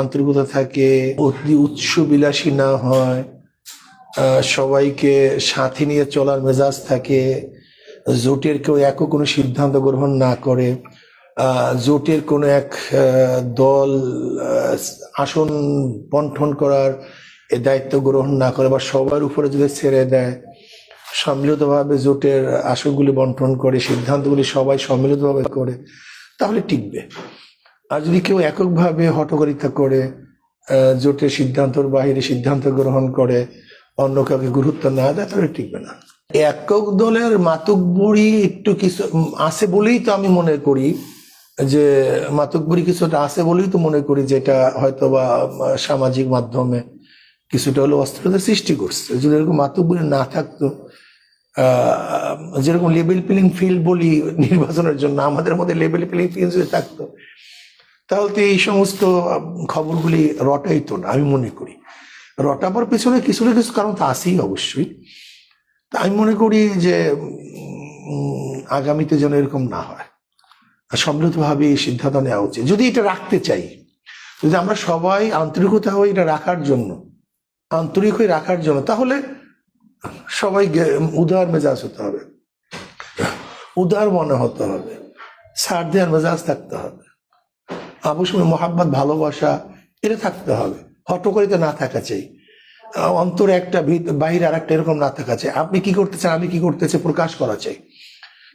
আন্তরিকতা থাকে, অতি উৎস বিলাসী না হয়, সবাইকে সাথে নিয়ে চলার মেজাজ থাকে, জোটের কেউ একক কোনো সিদ্ধান্ত গ্রহণ না করে, জোটের কোনো এক দল আসন বন্টন করার দায়িত্ব গ্রহণ না করে বা সবার উপরে যদি ছেড়ে দেয়, সম্মিলিতভাবে জোটের আসনগুলি বন্টন করে, সিদ্ধান্তগুলি সবাই সম্মিলিতভাবে করে, তাহলে টিকবে। আর যদি কেউ এককভাবে হঠকারিতা করে, জোটের সিদ্ধান্তর বাইরে সিদ্ধান্ত গ্রহণ করে, অন্য কাউকে গুরুত্ব না দেয়, তাহলে টিকবে না। একক দলের মাতব্বরি একটু কিছু আছে বলেই তো আমি মনে করি যে মাতব্বরি কিছুটা আছে বলেই তো মনে করি যেটা হয়তো বা সামাজিক মাধ্যমে কিছুটা হলো অস্থিরতার সৃষ্টি করছে। যদি এরকম মাতব্বরি না থাকতো, যেরকম লেভেল প্লেইং ফিল্ড বলি নির্বাচনের জন্য, আমাদের মধ্যে লেভেল প্লেইং ফিল্ড যদি থাকতো তাহলে তো এই সমস্ত খবরগুলি রটাইতো না। আমি মনে করি রটাবার পেছনে কিছু না কিছু কারণ তো আছেই অবশ্যই। তা আমি মনে করি যে আগামীতে যেন এরকম না হয়, সম্মিলিতভাবে এই সিদ্ধান্ত নেওয়া উচিত। যদি এটা রাখতে চাই, যদি আমরা সবাই আন্তরিকতা হয়ে এটা রাখার জন্য, আন্তরিক হয়ে রাখার জন্য, তাহলে সবাই উদার মেজাজ হতে হবে, উদার মনে হতে হবে, ছাড় দেওয়ার মেজাজ থাকতে হবে, অবশ্যই মোহাব্বত ভালোবাসা এটা থাকতে হবে, হটকারিতা না থাকা চাই, অন্তরে একটা বাইরে আর একটা এরকম না থাকা চাই। আপনি কি করতেছেন, আমি কি করতেছি প্রকাশ করা চাই,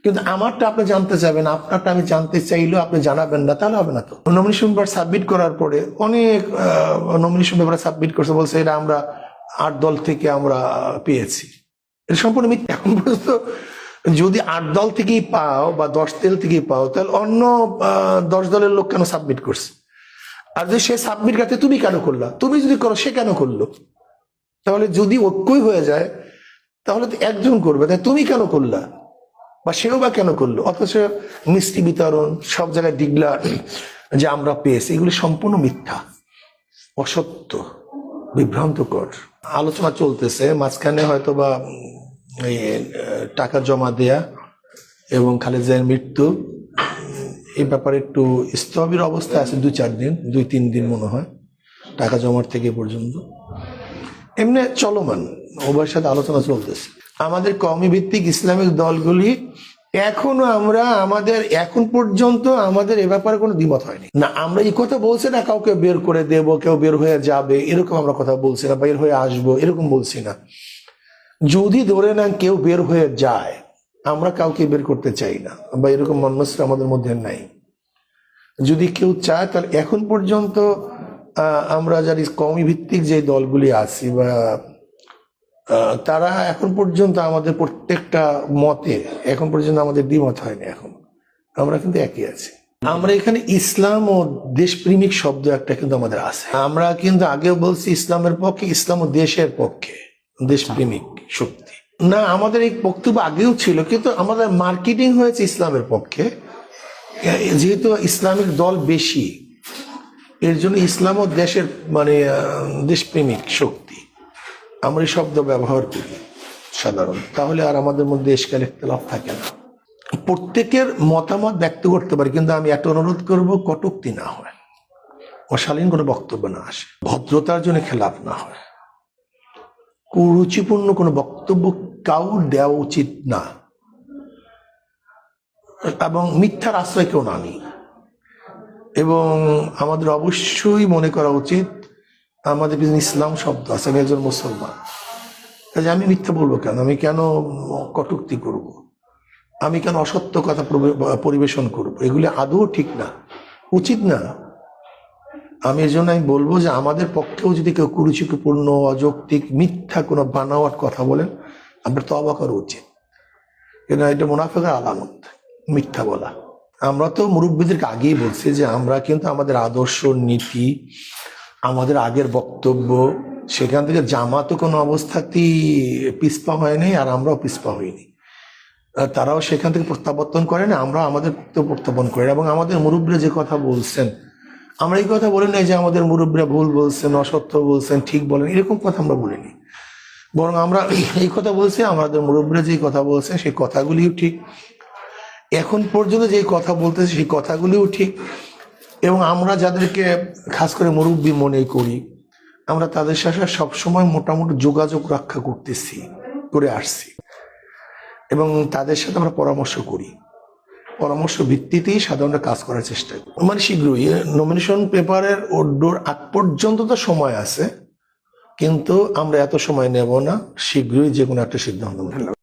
কিন্তু আমারটা আপনি জানতে চাইবেন, আপনারটা আমি জানতে চাইলেও আপনি জানাবেন না, তাহলে হবে না। তো নমিনেশন পেপার সাবমিট করার পরে অনেক নমিনেশন পেপার সাবমিট করছে, বলছে এটা আমরা 8 দল থেকে আমরা পেয়েছি। এটা সম্পূর্ণ মিথ্যা। এখন পর্যন্ত যদি 8 দল থেকেই পাও বা 10 দল থেকেই পাও, তাহলে অন্য 10 দলের লোক কেন সাবমিট করছে? আর যদি সে সাবমিট করতে তুমি কেন করলা? তুমি যদি করো সে কেন করলো? তাহলে যদি ঐক্যই হয়ে যায় তাহলে তো একজন করবে, তাই তুমি কেন করলা বা সেও বা কেন করলো? অথচ মিষ্টি বিতরণ, সব জায়গায় ডিগলার যে আমরা পেয়েছি, এগুলি সম্পূর্ণ মিথ্যা, অসত্য, বিভ্রান্তকর। আলোচনা চলতেছে, মাঝখানে হয়তো বা টাকা জমা দেয়া এবং খালেদা জিয়ার মৃত্যু, এই ব্যাপারে একটু স্থবির অবস্থা আছে 2-4 দিন, 2-3 দিন মনে হয় টাকা জমার থেকে পর্যন্ত। এমনি চলমান উভয়ের সাথে আলোচনা চলতেছে। আমাদের কওমি ভিত্তিক ইসলামিক দলগুলি এখনো এখন পর্যন্ত আমাদের এ ব্যাপারে কোনো দ্বিমত হয়নি। না, আমরা এই কথা বলছি না কাউকে বের করে দেব, কেউ বের হয়ে যাবে, এরকম আমরা কথা বলছি না, বের হয়ে আসবো এরকম বলছি না। যদি ধরে নেন কেউ বের হয়ে যায়, আমরা কাউকে বের করতে চাই না বা এরকম মনস্র আমাদের মধ্যে নাই। যদি কেউ চায় তাহলে এখন পর্যন্ত আমরা যারা কওমি ভিত্তিক যে দলগুলি আছি বা তারা এখন পর্যন্ত আমাদের প্রত্যেকটা মতে এখন পর্যন্ত আমাদের দ্বিমত হয়নি। এখন আমরা কিন্তু একই আছি। আমরা এখানে ইসলাম ও দেশপ্রেমিক শব্দ একটা কিন্তু আমাদের আছে। আমরা কিন্তু আগেও বলছি ইসলামের পক্ষে, ইসলাম ও দেশের পক্ষে, দেশপ্রেমিক শক্তি না। আমাদের এই বক্তব্য আগেও ছিল, কিন্তু আমাদের মার্কেটিং হয়েছে ইসলামের পক্ষে, যেহেতু ইসলামিক দল বেশি, এর জন্য ইসলাম ও দেশের মানে দেশপ্রেমিক শক্তি আমরা এই শব্দ ব্যবহার করি সাধারণ। তাহলে আর আমাদের মধ্যে ইশকাল ইখতিলাফ থাকে না, প্রত্যেকের মতামত ব্যক্ত করতে পারি। কিন্তু আমি একটা অনুরোধ করব, কটূক্তি না হয়, অশালীন কোনো বক্তব্য না আসে, ভদ্রতার জন্য খেলাফ না হয়, কুরুচিপূর্ণ কোনো বক্তব্য কাউ দেওয়া উচিত না, এবং মিথ্যার আশ্রয় কেউ না নিই। এবং আমাদের অবশ্যই মনে করা উচিত আমাদের পিছনে ইসলাম শব্দ আছে, আমি একজন মুসলমান, কাজে আমি মিথ্যা বলবো কেন, আমি কেন কটূক্তি করব, আমি কেন অসত্য কথা পরিবেশন করব? এগুলি আদৌ ঠিক না, উচিত না। আমি এর জন্য আমি বলবো যে আমাদের পক্ষেও যদি কেউ কুরুচিপূর্ণ, অযৌক্তিক, মিথ্যা কোনো বানাওয়াট কথা বলেন, আমরা তওবা করা উচিত। কিন্তু এটা মুনাফিকের আলামত, মিথ্যা বলা। আমরা তো মুরব্বীদেরকে আগেই বলছি যে আমরা কিন্তু আমাদের আদর্শ, নীতি, আমাদের আগের বক্তব্য, সেখান থেকে জামাতও কোনো অবস্থাতেই পিছপা হয়নি, আর আমরাও পিছপা হইনি। তারাও সেখান থেকে প্রত্যাবর্তন করে না, আমরা আমাদের প্রত্যাবর্তন করি। এবং আমাদের মুরব্বীরা যে কথা বলছেন, আমরা এই কথা বলি নাই যে আমাদের মুরব্বীরা ভুল বলছেন, অসত্য বলছেন, ঠিক বলেন, এরকম কথা আমরা বলিনি। বরং আমরা এই কথা বলছি, আমাদের মুরব্বীরা যে কথা বলছেন সেই কথাগুলিও ঠিক, এখন পর্যন্ত যে কথা বলতেছে সেই কথাগুলিও ঠিক। এবং আমরা যাদেরকে খাস করে মুরব্বী মনে করি, আমরা তাদের সাথে সবসময় মোটামুটি যোগাযোগ রক্ষা করে আসছি এবং তাদের সাথে আমরা পরামর্শ করি, পরামর্শ ভিত্তিতেই সাধারণত কাজ করার চেষ্টা করি। মানে শীঘ্রই নমিনেশন পেপারের ওডোর আগ পর্যন্ত তো সময় আছে, কিন্তু আমরা এত সময় নেব না, শীঘ্রই যে কোনো একটা সিদ্ধান্ত নেব।